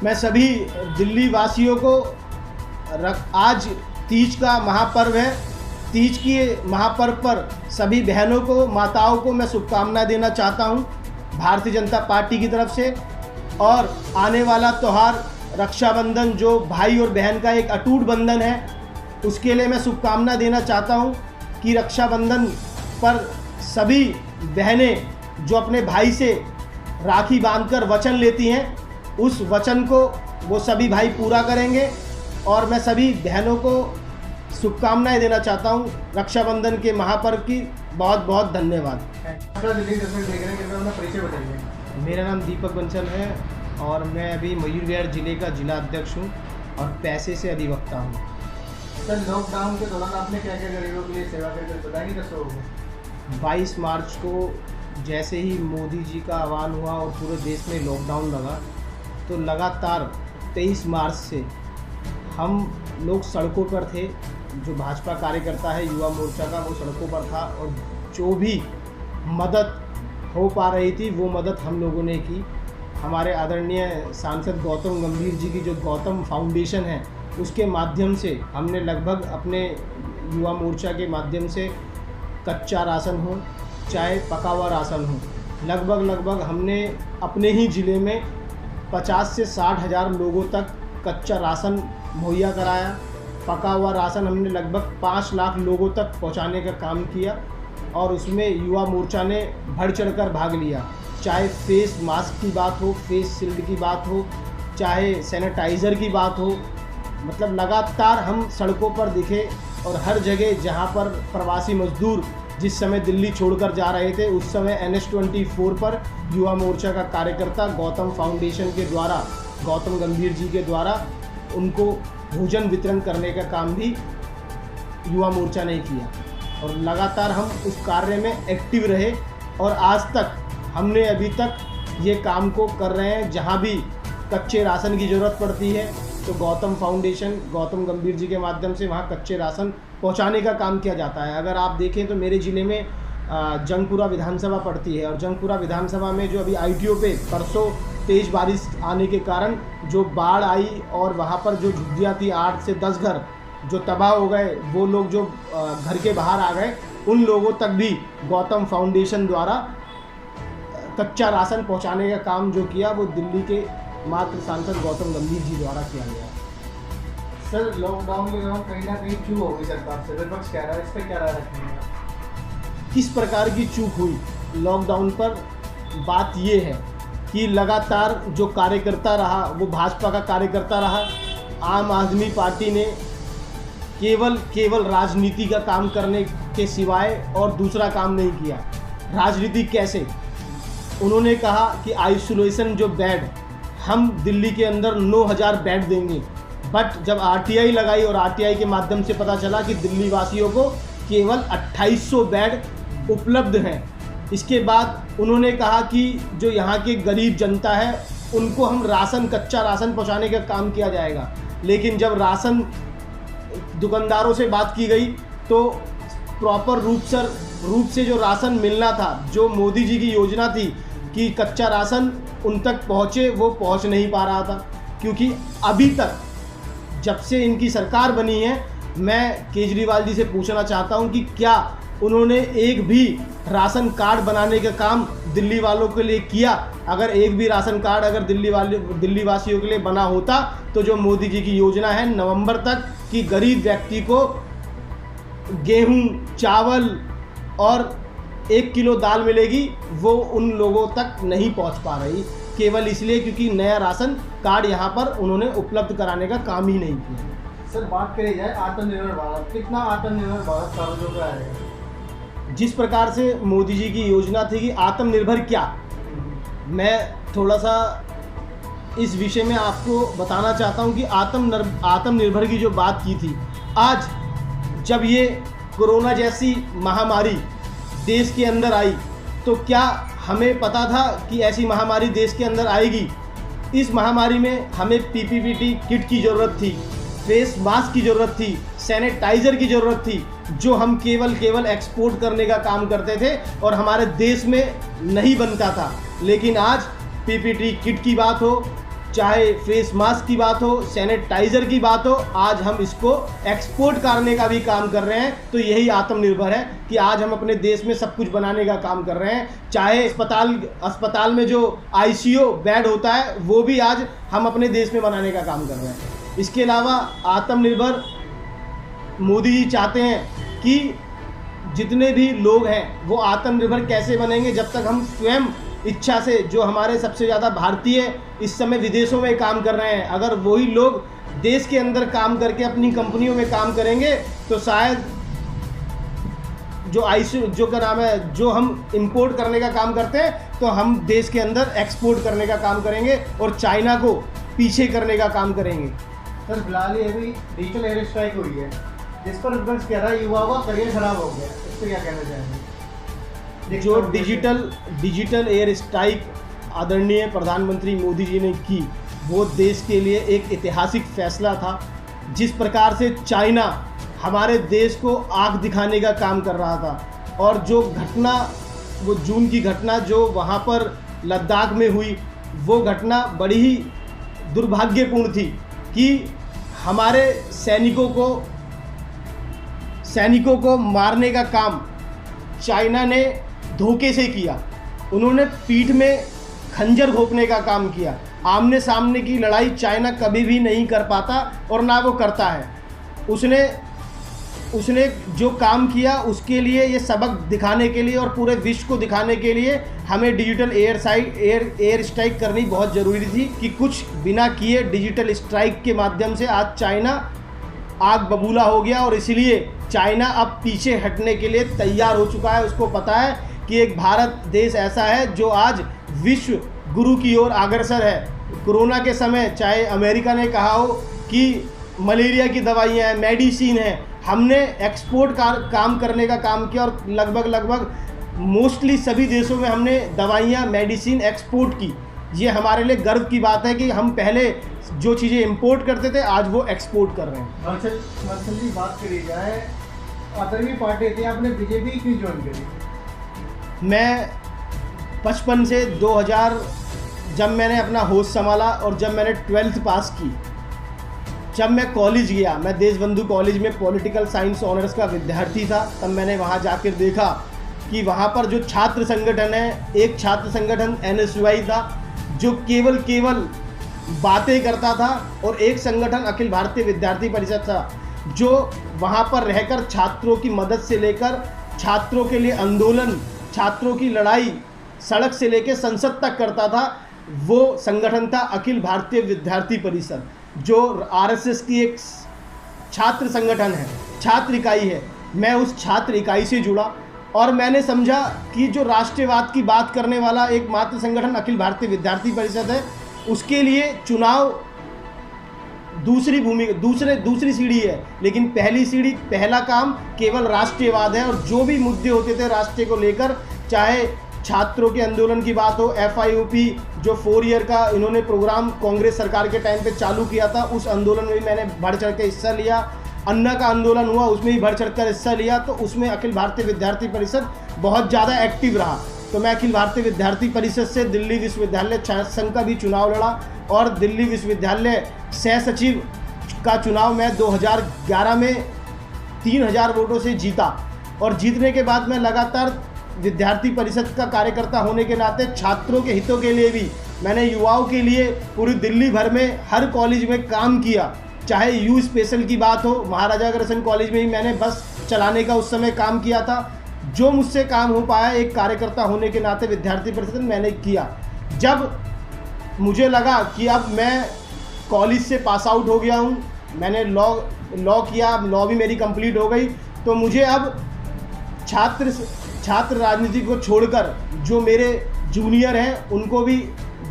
मैं सभी दिल्ली वासियों को आज तीज का महापर्व है। तीज की महापर्व पर सभी बहनों को, माताओं को मैं शुभकामनाएं देना चाहता हूं भारतीय जनता पार्टी की तरफ से। और आने वाला त्यौहार रक्षाबंधन, जो भाई और बहन का एक अटूट बंधन है, उसके लिए मैं शुभकामना देना चाहता हूं कि रक्षाबंधन पर सभी बहनें जो अपने भाई से राखी बांधकर वचन लेती हैं, उस वचन को वो सभी भाई पूरा करेंगे। और मैं सभी बहनों को शुभकामनाएं देना चाहता हूं रक्षाबंधन के महापर्व की। बहुत बहुत धन्यवाद। मेरा नाम दीपक बंसल है और मैं अभी मयूर विहार जिले का जिला अध्यक्ष हूं और पैसे से अधिवक्ता हूं। सर, लॉकडाउन के दौरान आपने क्या क्या गरीबों के लिए सेवा करके बताएंगे दर्शकों को? 22 मार्च को जैसे ही मोदी जी का आह्वान हुआ और पूरे देश में लॉकडाउन लगा, तो लगातार 23 मार्च से हम लोग सड़कों पर थे। जो भाजपा कार्यकर्ता है युवा मोर्चा का, वो सड़कों पर था और जो भी मदद हो पा रही थी वो मदद हम लोगों ने की। हमारे आदरणीय सांसद गौतम गंभीर जी की जो गौतम फाउंडेशन है, उसके माध्यम से हमने लगभग अपने युवा मोर्चा के माध्यम से कच्चा राशन हो चाहे पका हुआ राशन हो, लगभग हमने अपने ही ज़िले में 50 से 60 हज़ार लोगों तक कच्चा राशन मुहैया कराया। पका हुआ राशन हमने लगभग 5 लाख लोगों तक पहुंचाने का काम किया और उसमें युवा मोर्चा ने बढ़ चढ़कर भाग लिया। चाहे फेस मास्क की बात हो, फेस शील्ड की बात हो, चाहे सैनिटाइज़र की बात हो, मतलब लगातार हम सड़कों पर दिखे। और हर जगह जहां पर प्रवासी मजदूर जिस समय दिल्ली छोड़कर जा रहे थे, उस समय NH-24 पर युवा मोर्चा का कार्यकर्ता गौतम फाउंडेशन के द्वारा, गौतम गंभीर जी के द्वारा उनको भोजन वितरण करने का काम भी युवा मोर्चा ने किया। और लगातार हम उस कार्य में एक्टिव रहे और आज तक हमने अभी तक ये काम को कर रहे हैं। जहाँ भी कच्चे राशन की ज़रूरत पड़ती है तो गौतम फाउंडेशन, गौतम गंभीर जी के माध्यम से वहाँ कच्चे राशन पहुँचाने का काम किया जाता है। अगर आप देखें तो मेरे ज़िले में जंगपुरा विधानसभा पड़ती है और जंगपुरा विधानसभा में जो अभी ITO पे परसों तेज़ बारिश आने के कारण जो बाढ़ आई और वहाँ पर जो झुग्गियाँ थी, 8 से 10 घर जो तबाह हो गए, वो लोग जो घर के बाहर आ गए, उन लोगों तक भी गौतम फाउंडेशन द्वारा कच्चा राशन पहुंचाने का काम जो किया, वो दिल्ली के मात्र सांसद गौतम गंभीर जी द्वारा किया गया। सर, लॉकडाउन के दौरान कहीं ना कहीं चूक हो गई सरकार से, विपक्ष कह रहा है, इस पर क्या राय रखेंगे? किस प्रकार की चूक हुई लॉकडाउन पर? बात ये है कि लगातार जो कार्यकर्ता रहा वो भाजपा का कार्यकर्ता रहा। आम आदमी पार्टी ने केवल राजनीति का काम करने के सिवाय और दूसरा काम नहीं किया। राजनीति कैसे? उन्होंने कहा कि आइसोलेशन जो बेड, हम दिल्ली के अंदर 9000 बेड देंगे। बट जब RTI लगाई और RTI के माध्यम से पता चला कि दिल्ली वासियों को केवल 2800 बेड उपलब्ध हैं। इसके बाद उन्होंने कहा कि जो यहाँ के गरीब जनता है उनको हम राशन, कच्चा राशन पहुँचाने का काम किया जाएगा। लेकिन जब राशन दुकानदारों से बात की गई तो प्रॉपर रूप से जो राशन मिलना था, जो मोदी जी की योजना थी कि कच्चा राशन उन तक पहुँचे, वो पहुँच नहीं पा रहा था। क्योंकि अभी तक जब से इनकी सरकार बनी है, मैं केजरीवाल जी से पूछना चाहता हूं कि क्या उन्होंने एक भी राशन कार्ड बनाने का काम दिल्ली वालों के लिए किया? अगर एक भी राशन कार्ड अगर दिल्ली वासियों के लिए बना होता तो जो मोदी जी की योजना है नवंबर तक कि गरीब व्यक्ति को गेहूं, चावल और 1 किलो दाल मिलेगी, वो उन लोगों तक नहीं पहुंच पा रही, केवल इसलिए क्योंकि नया राशन कार्ड यहाँ पर उन्होंने उपलब्ध कराने का काम ही नहीं किया। सर, बात करी जाए आत्मनिर्भर भारत, कितना आत्मनिर्भर भारत का जो है? जिस प्रकार से मोदी जी की योजना थी कि आत्मनिर्भर क्या, मैं थोड़ा सा इस विषय में आपको बताना चाहता हूं कि आत्मनिर्भर की जो बात की थी, आज जब ये कोरोना जैसी महामारी देश के अंदर आई तो क्या हमें पता था कि ऐसी महामारी देश के अंदर आएगी? इस महामारी में हमें PPE किट की ज़रूरत थी, फेस मास्क की ज़रूरत थी, सैनिटाइज़र की ज़रूरत थी, जो हम केवल एक्सपोर्ट करने का काम करते थे और हमारे देश में नहीं बनता था। लेकिन आज PPE किट की बात हो, चाहे फेस मास्क की बात हो, सैनिटाइज़र की बात हो, आज हम इसको एक्सपोर्ट करने का भी काम कर रहे हैं। तो यही आत्मनिर्भर है कि आज हम अपने देश में सब कुछ बनाने का काम कर रहे हैं। चाहे अस्पताल में जो आईसीयू बेड होता है वो भी आज हम अपने देश में बनाने का काम कर रहे हैं। इसके अलावा आत्मनिर्भर मोदी जी चाहते हैं कि जितने भी लोग हैं वो आत्मनिर्भर कैसे बनेंगे, जब तक हम स्वयं इच्छा से, जो हमारे सबसे ज़्यादा भारतीय इस समय विदेशों में काम कर रहे हैं, अगर वही लोग देश के अंदर काम करके अपनी कंपनियों में काम करेंगे तो शायद जो क्या नाम है, जो हम इंपोर्ट करने का काम करते हैं तो हम देश के अंदर एक्सपोर्ट करने का काम करेंगे और चाइना को पीछे करने का काम करेंगे। सर फिलहाल ये अभी डिजिटल एयर स्ट्राइक हुई है, जिस पर विपक्ष कह रहा है युवाओं का करियर खराब हो गया, इस पर क्या कहना चाहेंगे? जो डिजिटल एयर स्ट्राइक आदरणीय प्रधानमंत्री मोदी जी ने की, वो देश के लिए एक ऐतिहासिक फैसला था। जिस प्रकार से चाइना हमारे देश को आग दिखाने का काम कर रहा था, और जो घटना, वो जून की घटना जो वहाँ पर लद्दाख में हुई, वो घटना बड़ी ही दुर्भाग्यपूर्ण थी कि हमारे सैनिकों को मारने का काम चाइना ने धोखे से किया। उन्होंने पीठ में खंजर घोंपने का काम किया। आमने सामने की लड़ाई चाइना कभी भी नहीं कर पाता और ना वो करता है। उसने जो काम किया उसके लिए, ये सबक दिखाने के लिए और पूरे विश्व को दिखाने के लिए हमें डिजिटल एयर स्ट्राइक करनी बहुत ज़रूरी थी कि कुछ बिना किए डिजिटल स्ट्राइक के माध्यम से आज चाइना आग बबूला हो गया। और इसलिए चाइना अब पीछे हटने के लिए तैयार हो चुका है। उसको पता है कि एक भारत देश ऐसा है जो आज विश्व गुरु की ओर अग्रसर है। कोरोना के समय चाहे अमेरिका ने कहा हो कि मलेरिया की दवाइयाँ हैं, मेडिसिन है, हमने एक्सपोर्ट काम करने का काम किया और लगभग मोस्टली सभी देशों में हमने दवाइयाँ, मेडिसिन एक्सपोर्ट की। ये हमारे लिए गर्व की बात है कि हम पहले जो चीज़ें इंपोर्ट करते थे आज वो एक्सपोर्ट कर रहे हैं। वत्सल जी, बात करी जाए आदरणीय पार्टी थी, आपने बीजेपी क्यों ज्वाइन करी? मैं बचपन से 2000 जब मैंने अपना होश संभाला और जब मैंने 12th पास की, जब मैं कॉलेज गया, मैं देशबंधु कॉलेज में पॉलिटिकल साइंस ऑनर्स का विद्यार्थी था, तब मैंने वहाँ जाकर देखा कि वहाँ पर जो छात्र संगठन है, एक छात्र संगठन NSY था जो केवल बातें करता था, और एक संगठन अखिल भारतीय विद्यार्थी परिषद था जो वहाँ पर रहकर छात्रों की मदद से लेकर छात्रों के लिए आंदोलन, छात्रों की लड़ाई सड़क से लेकर संसद तक करता था। वो संगठन था अखिल भारतीय विद्यार्थी परिषद, जो RSS की एक छात्र संगठन है, छात्र इकाई है। मैं उस छात्र इकाई से जुड़ा और मैंने समझा कि जो राष्ट्रवाद की बात करने वाला एकमात्र संगठन अखिल भारतीय विद्यार्थी परिषद है, उसके लिए चुनाव दूसरी सीढ़ी है, लेकिन पहली सीढ़ी, पहला काम केवल राष्ट्रीयवाद है। और जो भी मुद्दे होते थे राष्ट्र को लेकर, चाहे छात्रों के आंदोलन की बात हो, FIOP जो 4 ईयर का इन्होंने प्रोग्राम कांग्रेस सरकार के टाइम पे चालू किया था, उस आंदोलन में भी मैंने बढ़ चढ़ के हिस्सा लिया। अन्ना का आंदोलन हुआ, उसमें भी बढ़ चढ़ कर हिस्सा लिया। तो उसमें अखिल भारतीय विद्यार्थी परिषद बहुत ज़्यादा एक्टिव रहा। तो मैं अखिल भारतीय विद्यार्थी परिषद से दिल्ली विश्वविद्यालय छात्र संघ का भी चुनाव लड़ा और दिल्ली विश्वविद्यालय सह सचिव का चुनाव मैं 2011 में 3000 वोटों से जीता। और जीतने के बाद मैं लगातार विद्यार्थी परिषद का कार्यकर्ता होने के नाते छात्रों के हितों के लिए भी मैंने युवाओं के लिए पूरी दिल्ली भर में हर कॉलेज में काम किया। चाहे यू स्पेशल की बात हो, महाराजा अग्रसेन कॉलेज में ही मैंने बस चलाने का उस समय काम किया था। जो मुझसे काम हो पाया एक कार्यकर्ता होने के नाते विद्यार्थी परिषद मैंने किया। जब मुझे लगा कि अब मैं कॉलेज से पास आउट हो गया हूँ, मैंने लॉ किया, लॉ भी मेरी कंप्लीट हो गई, तो मुझे अब छात्र राजनीति को छोड़कर जो मेरे जूनियर हैं उनको भी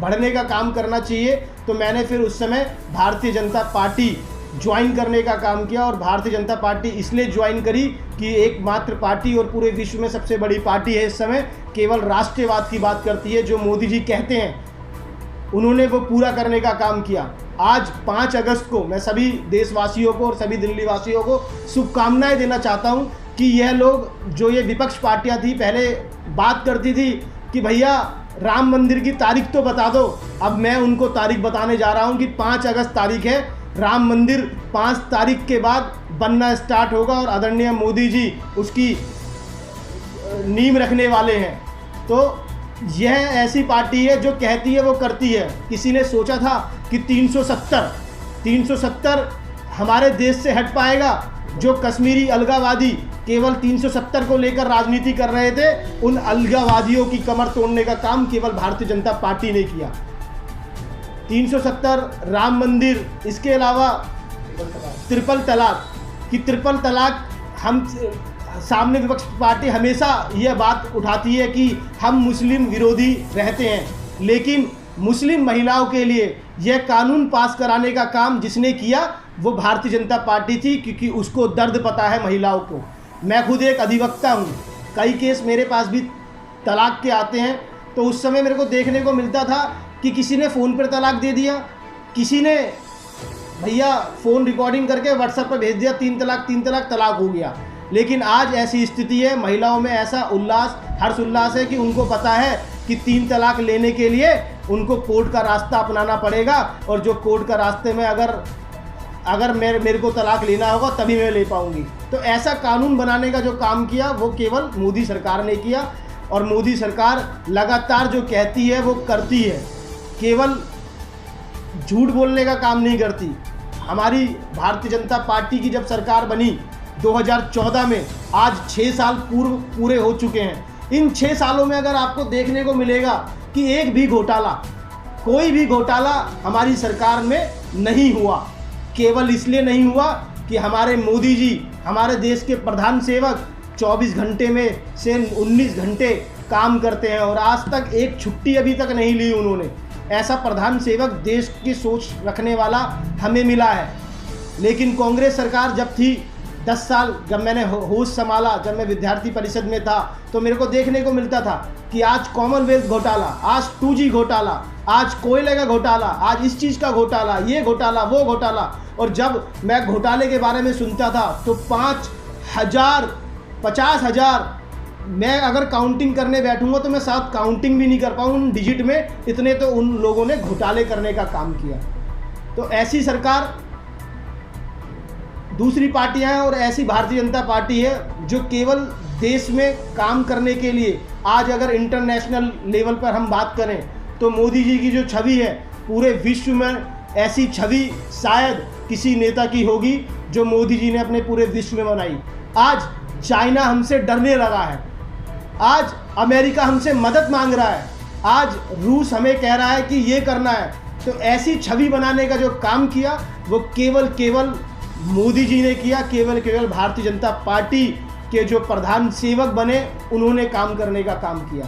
बढ़ने का काम करना चाहिए। तो मैंने फिर उस समय भारतीय जनता पार्टी ज्वाइन करने का काम किया। और भारतीय जनता पार्टी इसलिए ज्वाइन करी कि एकमात्र पार्टी और पूरे विश्व में सबसे बड़ी पार्टी है इस समय, केवल राष्ट्रवाद की बात करती है। जो मोदी जी कहते हैं उन्होंने वो पूरा करने का काम किया। आज 5 अगस्त को मैं सभी देशवासियों को और सभी दिल्ली वासियों को शुभकामनाएं देना चाहता हूं कि यह लोग, जो ये विपक्ष पार्टियां थी, पहले बात करती थी कि भैया राम मंदिर की तारीख तो बता दो। अब मैं उनको तारीख बताने जा रहा हूँ कि 5 अगस्त तारीख है, राम मंदिर 5 तारीख के बाद बनना स्टार्ट होगा और आदरणीय मोदी जी उसकी नींव रखने वाले हैं। तो यह ऐसी पार्टी है जो कहती है वो करती है। किसी ने सोचा था कि 370 हमारे देश से हट पाएगा? जो कश्मीरी अलगावादी केवल 370 को लेकर राजनीति कर रहे थे, उन अलगावादियों की कमर तोड़ने का काम केवल भारतीय जनता पार्टी ने किया। 370 राम मंदिर, इसके अलावा ट्रिपल तलाक कि ट्रिपल तलाक, हम सामने विपक्ष पार्टी हमेशा यह बात उठाती है कि हम मुस्लिम विरोधी रहते हैं, लेकिन मुस्लिम महिलाओं के लिए यह कानून पास कराने का काम जिसने किया वो भारतीय जनता पार्टी थी, क्योंकि उसको दर्द पता है महिलाओं को। मैं खुद एक अधिवक्ता हूँ, कई केस मेरे पास भी तलाक के आते हैं, तो उस समय मेरे को देखने को मिलता था कि किसी ने फ़ोन पर तलाक दे दिया, किसी ने भैया फ़ोन रिकॉर्डिंग करके व्हाट्सएप पर भेज दिया 3 तलाक तलाक हो गया। लेकिन आज ऐसी स्थिति है, महिलाओं में ऐसा हर्ष उल्लास है कि उनको पता है कि 3 तलाक लेने के लिए उनको कोर्ट का रास्ता अपनाना पड़ेगा, और जो कोर्ट का रास्ते में अगर मेरे को तलाक लेना होगा तभी मैं ले पाऊंगी। तो ऐसा कानून बनाने का जो काम किया वो केवल मोदी सरकार ने किया, और मोदी सरकार लगातार जो कहती है वो करती है, केवल झूठ बोलने का काम नहीं करती। हमारी भारतीय जनता पार्टी की जब सरकार बनी 2014 में, आज 6 साल पूरे हो चुके हैं। इन 6 सालों में अगर आपको देखने को मिलेगा कि एक भी घोटाला, कोई भी घोटाला हमारी सरकार में नहीं हुआ। केवल इसलिए नहीं हुआ कि हमारे मोदी जी, हमारे देश के प्रधान सेवक 24 घंटे में से 19 घंटे काम करते हैं और आज तक एक छुट्टी अभी तक नहीं ली उन्होंने। ऐसा प्रधान सेवक देश की सोच रखने वाला हमें मिला है। लेकिन कांग्रेस सरकार जब थी 10 साल, जब मैंने होश संभाला, जब मैं विद्यार्थी परिषद में था, तो मेरे को देखने को मिलता था कि आज कॉमनवेल्थ घोटाला, आज 2G घोटाला, आज कोयले का घोटाला, आज इस चीज़ का घोटाला, ये घोटाला, वो घोटाला। और जब मैं घोटाले के बारे में सुनता था तो 5,000 50,000, मैं अगर काउंटिंग करने बैठूंगा तो मैं साथ काउंटिंग भी नहीं कर पाऊँ उन डिजिट में, इतने तो उन लोगों ने घोटाले करने का काम किया। तो ऐसी सरकार दूसरी पार्टियां हैं और ऐसी भारतीय जनता पार्टी है जो केवल देश में काम करने के लिए, आज अगर इंटरनेशनल लेवल पर हम बात करें तो मोदी जी की जो छवि है पूरे विश्व में, ऐसी छवि शायद किसी नेता की होगी जो मोदी जी ने अपने पूरे विश्व में बनाई। आज चाइना हमसे डरने लगा है, आज अमेरिका हमसे मदद मांग रहा है, आज रूस हमें कह रहा है कि ये करना है। तो ऐसी छवि बनाने का जो काम किया वो केवल मोदी जी ने किया, केवल भारतीय जनता पार्टी के जो प्रधान सेवक बने उन्होंने काम करने का काम किया।